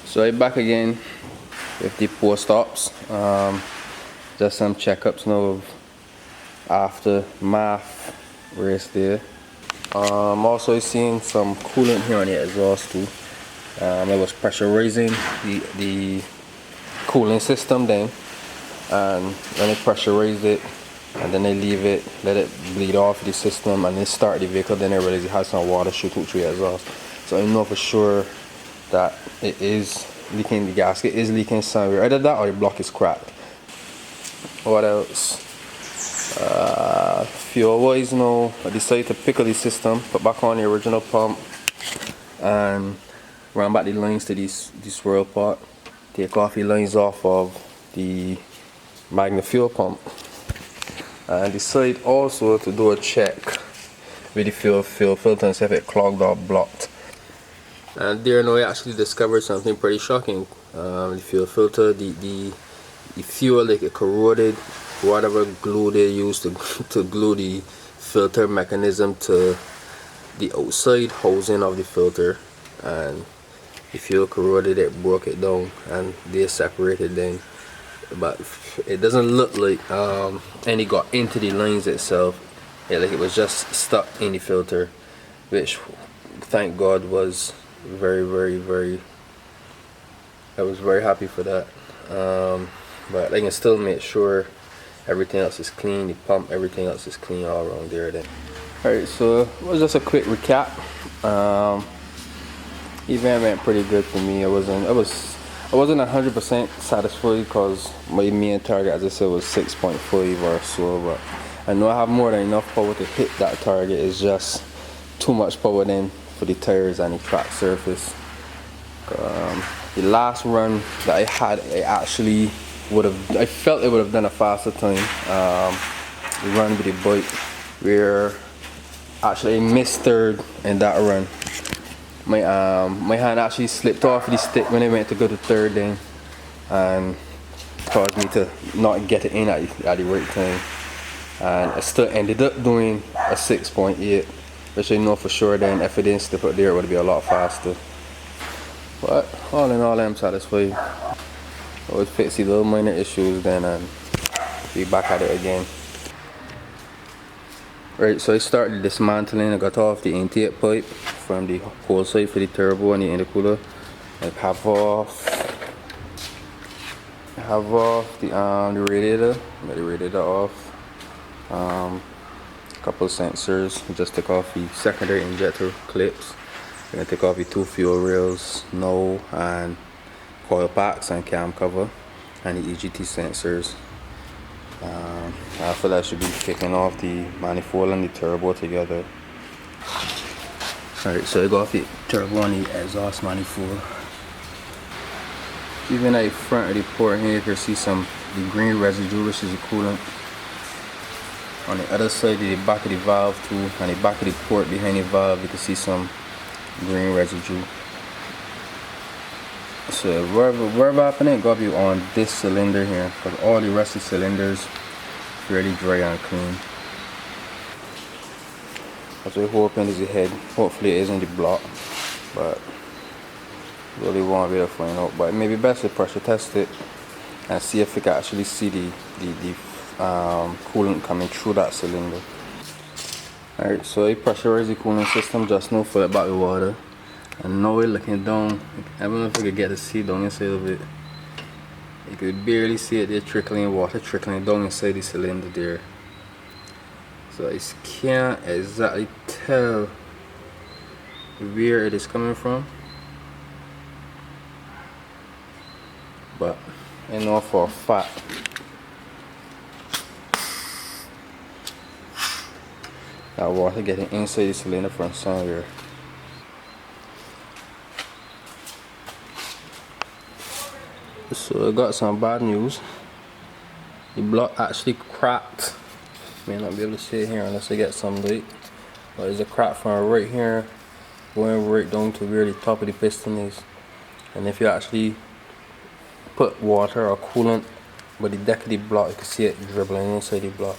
So I'm back again with the post ops. Just some checkups now of aftermath race there. Also seeing some coolant here on the exhaust too. It was pressurizing the cooling system then, and when they pressurize it and then they leave it, let it bleed off the system and then start the vehicle, then they realize it has some water shoot through the exhaust. So I know for sure that it is leaking, the gasket is leaking somewhere. Either that or the block is cracked. What else? Fuel wise now, I decided to pick up the system, put back on the original pump and run back the lines to this swirl part. Take off the lines off of the magnet fuel pump. And decide also to do a check with the fuel filter and see if it clogged or blocked. And there now I actually discovered something pretty shocking. The fuel filter, the fuel, like it corroded whatever glue they used to glue the filter mechanism to the outside housing of the filter, and the fuel corroded it, broke it down, and they separated then. But it doesn't look like any got into the lines itself. Like it was just stuck in the filter, which thank God was very I was very happy for that. But I can still make sure everything else is clean, the pump, everything else is clean all around there then. Alright, so it was just a quick recap. Event went pretty good for me. I wasn't 100% satisfied because my main target, as I said, was 6.5 or so, but I know I have more than enough power to hit that target. It's just too much power then for the tires and the track surface. The last run that I had, I felt it would have done a faster time. The run with the bike, where actually I missed third in that run. My hand actually slipped off the stick when I went to go to third then, and caused me to not get it in at the right time. And I still ended up doing a 6.8, which I know for sure then if it didn't slip up there it would be a lot faster. But all in all, I'm satisfied. I would fix the little minor issues then and be back at it again. Right, so I started dismantling. I got off the intake pipe from the whole side for the turbo and the intercooler. I have off the radiator. Got the radiator off. A couple of sensors. Just took off the secondary injector clips. I'm gonna take off the two fuel rails now, and coil packs and cam cover, and the EGT sensors. After that, should be kicking off the manifold and the turbo together. Alright, so I got off the turbo and the exhaust manifold. Even at the front of the port here, you can see the green residue, which is the coolant. On the other side, the back of the valve too, and the back of the port behind the valve, you can see some green residue. So wherever happening, gotta be on this cylinder here, because all the rest of the cylinders really dry and clean. That's what I'm hoping is the head. Hopefully it isn't the block, but really won't be able to find out. But it may be best to pressure test it and see if we can actually see the coolant coming through that cylinder. Alright, so I pressurized the cooling system just now, fill it back with water. And now we're looking down. I don't know if you could get to see down inside of it. You could barely see it there, trickling water trickling down inside the cylinder there. So I can't exactly tell where it is coming from, but I know for a fact that water getting inside the cylinder from somewhere. So I got some bad news. The block actually cracked. May not be able to see it here unless I get some light. But there's a crack from right here going right down to where the top of the piston is. And if you actually put water or coolant by the deck of the block, you can see it dribbling inside the block.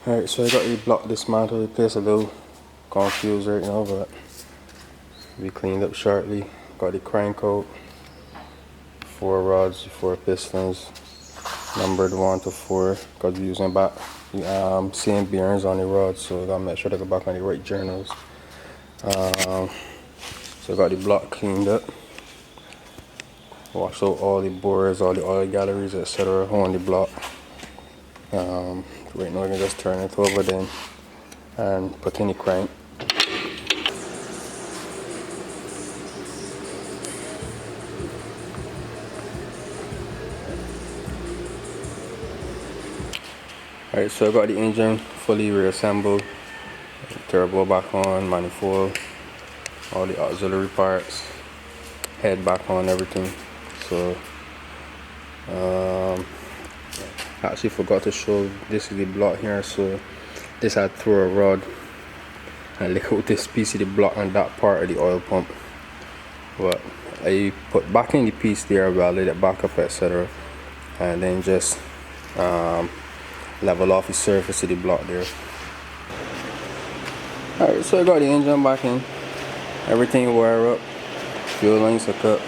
Alright, so I got the block dismantled. The place a little confused right now, but we cleaned up shortly. Got the crank out, 4 rods, 4 pistons, numbered 1 to 4, because we're using back same bearings on the rods, so I gotta make sure they go back on the right journals. So I got the block cleaned up, washed out all the bores, all the oil galleries, etc. on the block. Right now I can just turn it over then and put in the crank. Alright, so I got the engine fully reassembled, turbo back on, manifold, all the auxiliary parts, head back on, everything. So I actually forgot to show, this is the block here. So this had through a rod and look out this piece of the block and that part of the oil pump. But I put back in the piece there, welded it back up, etc. and then just level off the surface of the block there. Alright, so I got the engine back in, everything wire up, fuel lines hook up,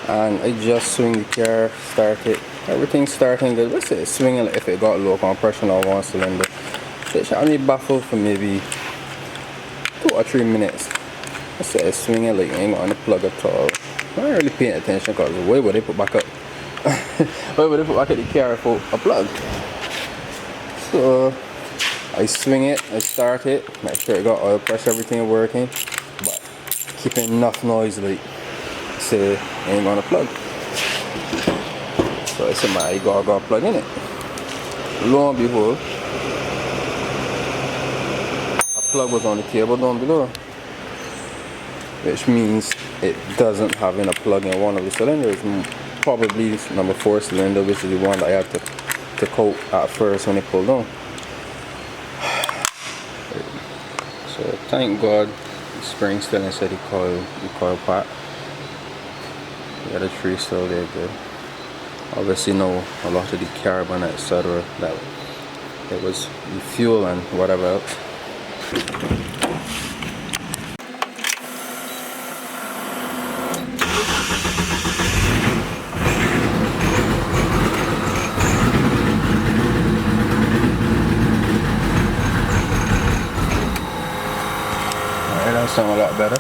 and I just swing the car, start it, everything's starting good. Let's say it's swinging like if it got low compression on one cylinder. It shot me baffled for maybe 2 or 3 minutes. Let's say it's swinging like ain't got on the plug at all. I'm not really paying attention because why would they put back up? Why would they put back at the car for a plug? So I swing it, I start it, make sure it got oil pressure, everything working, but keeping enough noise like say ain't gonna plug. So I said, man, you gotta plug in it. Lo and behold, a plug was on the table down below, which means it doesn't have a plug in one of the cylinders. Probably number 4 cylinder, which is the one that I had to coat at first when it pulled on. So thank God the spring still inside the coil pack. The other 3 still there good. Obviously know a lot of the carbon, etc. that it was the fuel and whatever else. That sounds a lot better.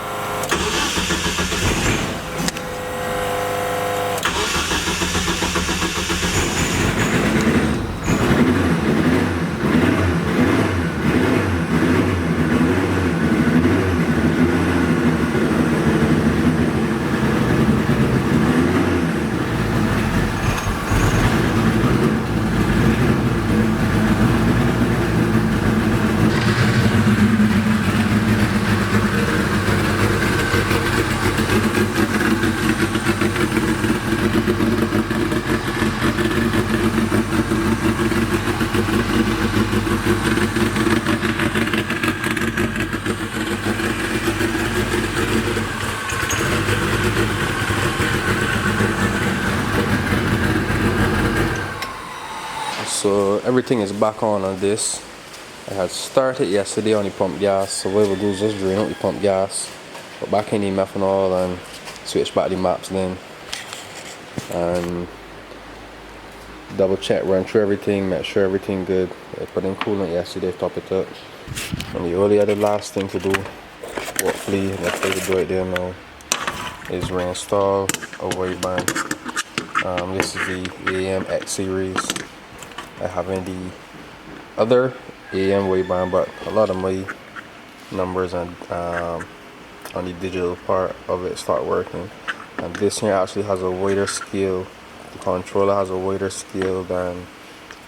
So everything is back on this. I had started yesterday on the pump gas, so what we do is just drain out the pump gas, put back in the methanol and switch back the maps then, and double check, run through everything, make sure everything good. I put in coolant yesterday, top it up, and the only other last thing to do, hopefully let's try to do it there now, is reinstall a weight band. This is the AM X series. I have in the other AM weight band, but a lot of my numbers and on the digital part of it start working. And this here actually has a wider scale. The controller has a wider scale than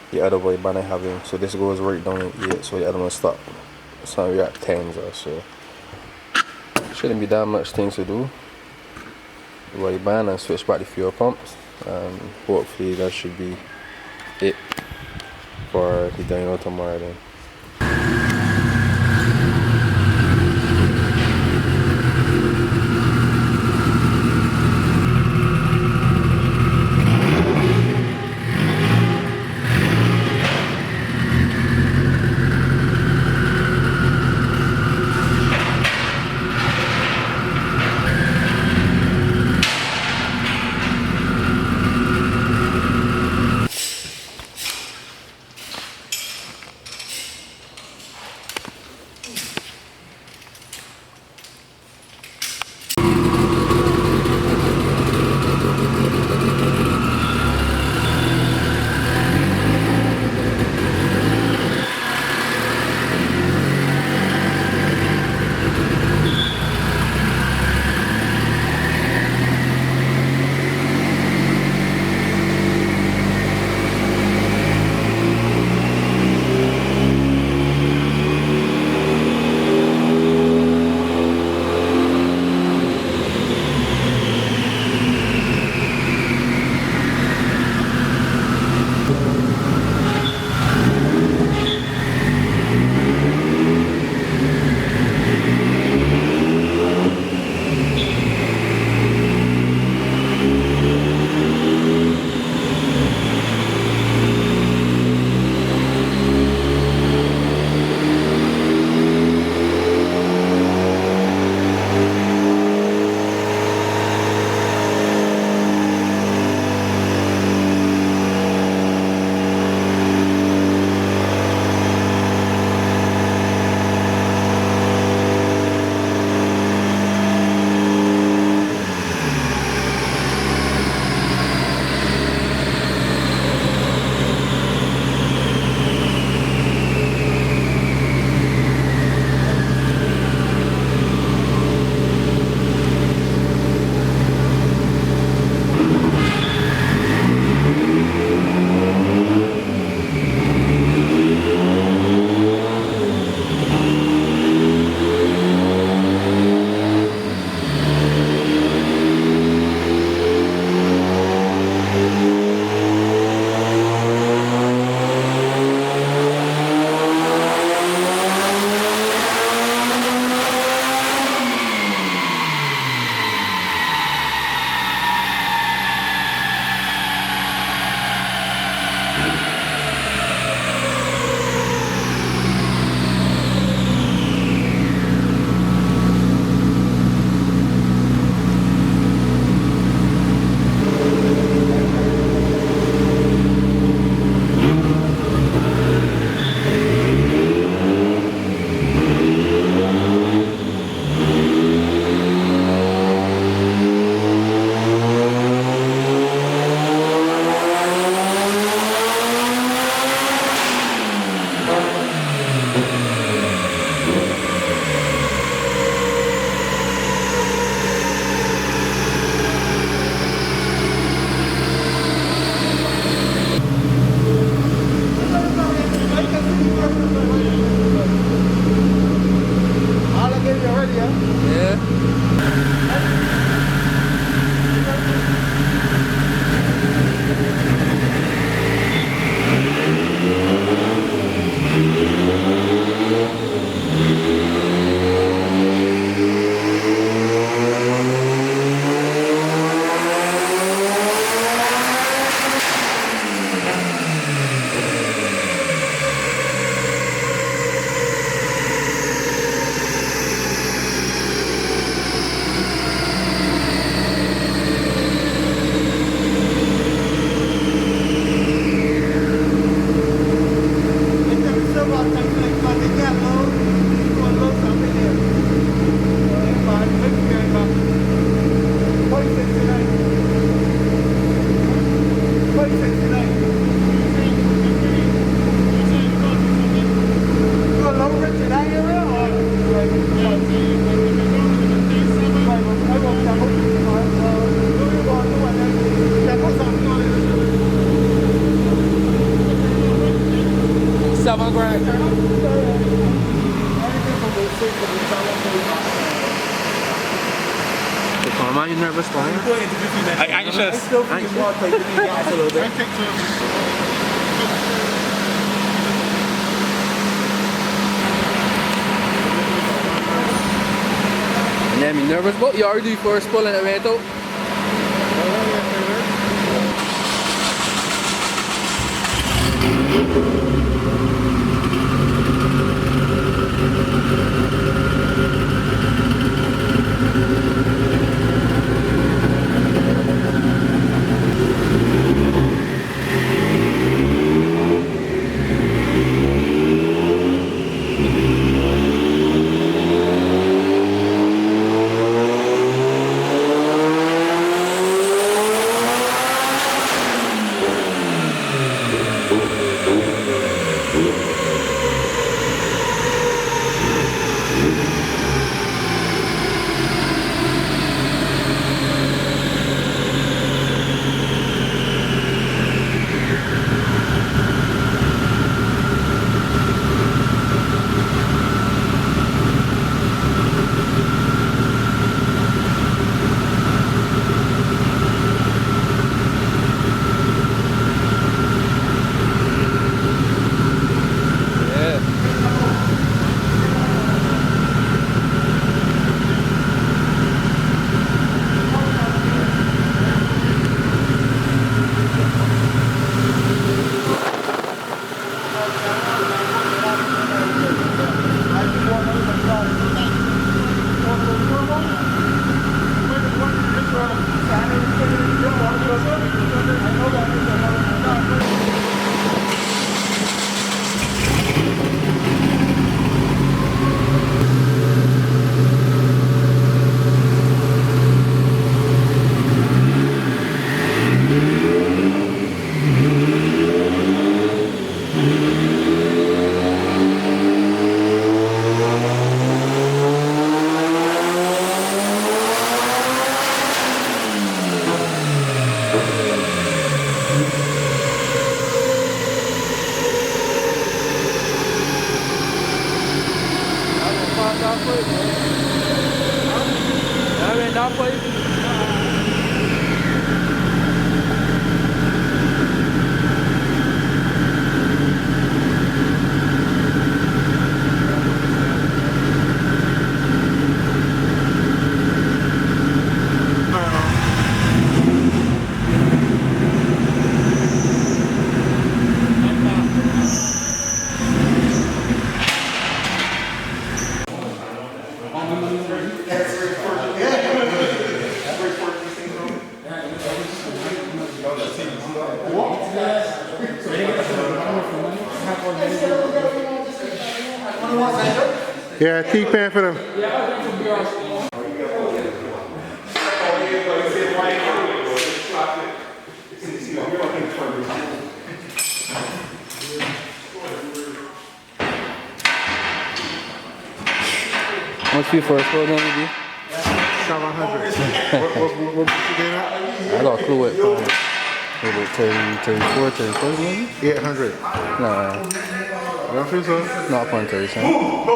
the other weight band I have in. So this goes right down in 8, so the other one stop. So we're at 10s or so. Shouldn't be that much things to do. Weight band and switch back the fuel pumps, and hopefully that should be it for the dyno tomorrow then. grand. Come on, you nervous, man? I anxious. Yeah, I'm nervous, but you already do first pull and it went out. Yeah, T-pan for them. What's your first roll going to be? 700. What you getting at? I got a clue what time. Maybe 34, 34 maybe? 800. Nah, I don't feel so. not 30 cents.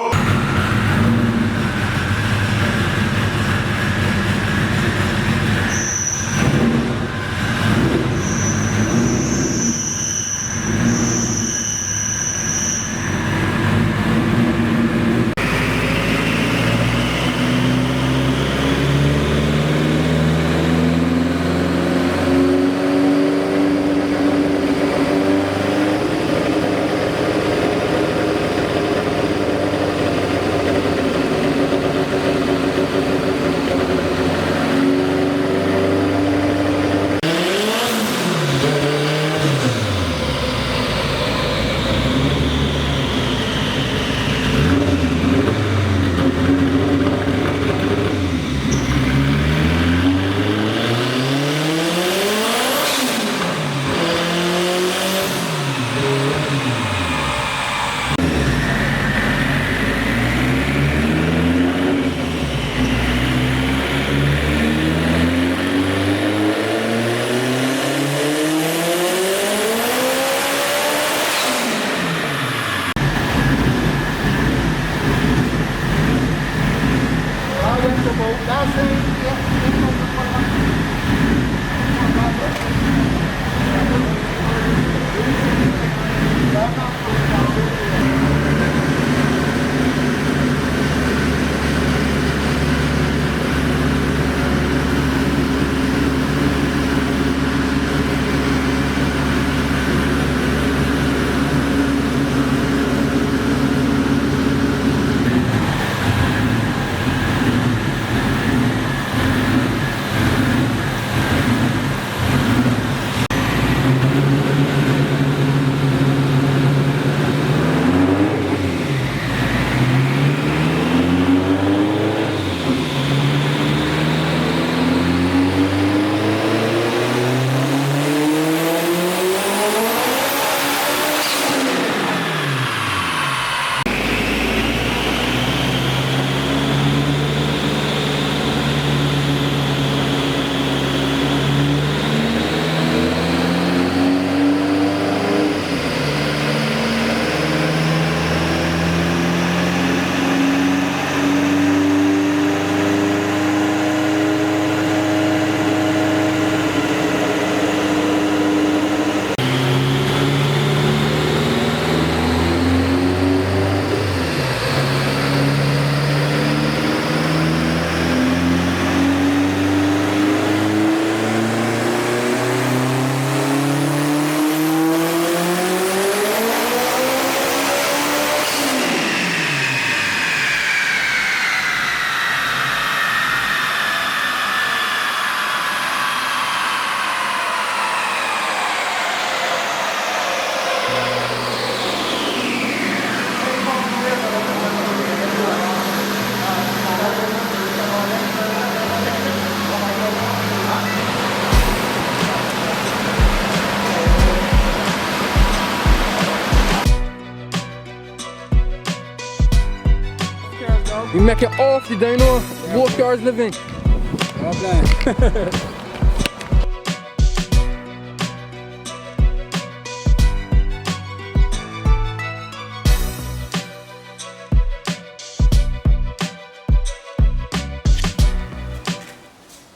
We make it off the dyno. Both cars living.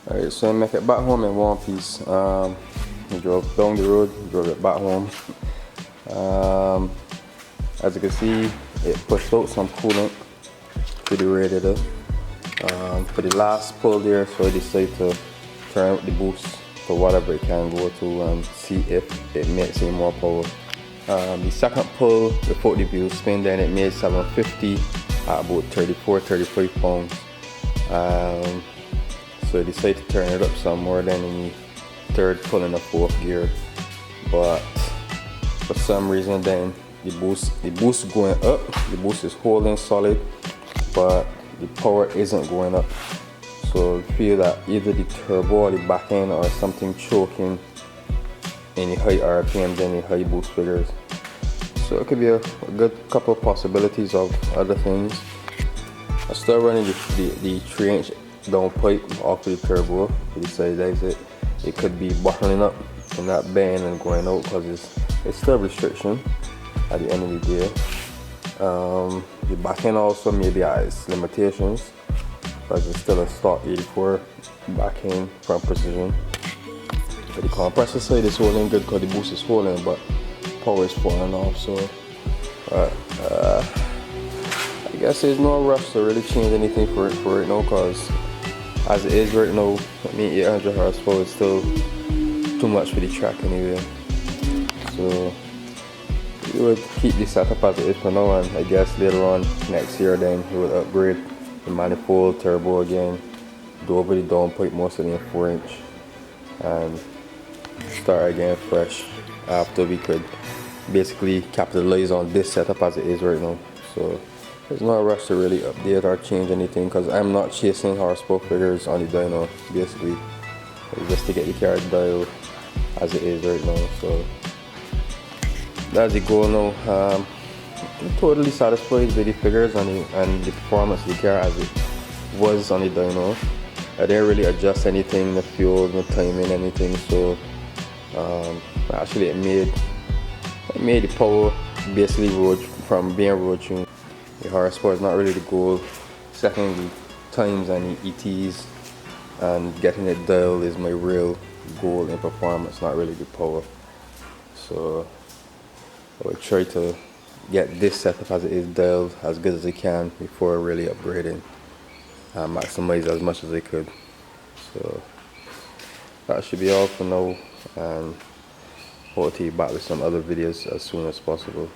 Alright, so I make it back home in one piece. We drove down the road, drove it back home. As you can see, it pushed out some coolant to the radiator. For the last pull there, so I decided to turn up the boost for whatever it can go to and see if it makes any more power. The second pull before the wheel spin, then it made 750 at about 34-35 pounds. So I decided to turn it up some more than in the third pull in the fourth gear, but for some reason then the boost is going up, the boost is holding solid, but the power isn't going up. So I feel that either the turbo or the back end or something choking in the high RPMs and the high boost figures. So it could be a good couple of possibilities of other things. I started running the 3-inch downpipe off the turbo to decide that it could be bottling up and not banging and going out, because it's still a restriction at the end of the day. The back end also maybe has limitations, because it's still a stock 84 back end from Precision. But the compressor side is holding good because the boost is holding, but power is falling off. So I guess there's no rush to really change anything for it now, because as it is right now, I mean 800 horsepower is still too much for the track anyway. So we would keep the setup as it is for now, and I guess later on next year then we would upgrade the manifold, turbo again, do over the downpipe mostly in 4-inch, and start again fresh after we could basically capitalize on this setup as it is right now. So there's no rush to really update or change anything, because I'm not chasing horsepower figures on the dyno. Basically, it's just to get the car dialed as it is right now. So that's the goal now. I'm totally satisfied with the figures and the performance of the car as it was on the dyno. I didn't really adjust anything, the fuel, no timing, anything. So actually it made the power basically from being road tuned. The horsepower is not really the goal. Setting the times and the ETs and getting it dialed is my real goal in performance, not really the power. So I will try to get this setup as it is dialed as good as I can before really upgrading and maximize as much as I could. So that should be all for now, and hope to be back with some other videos as soon as possible.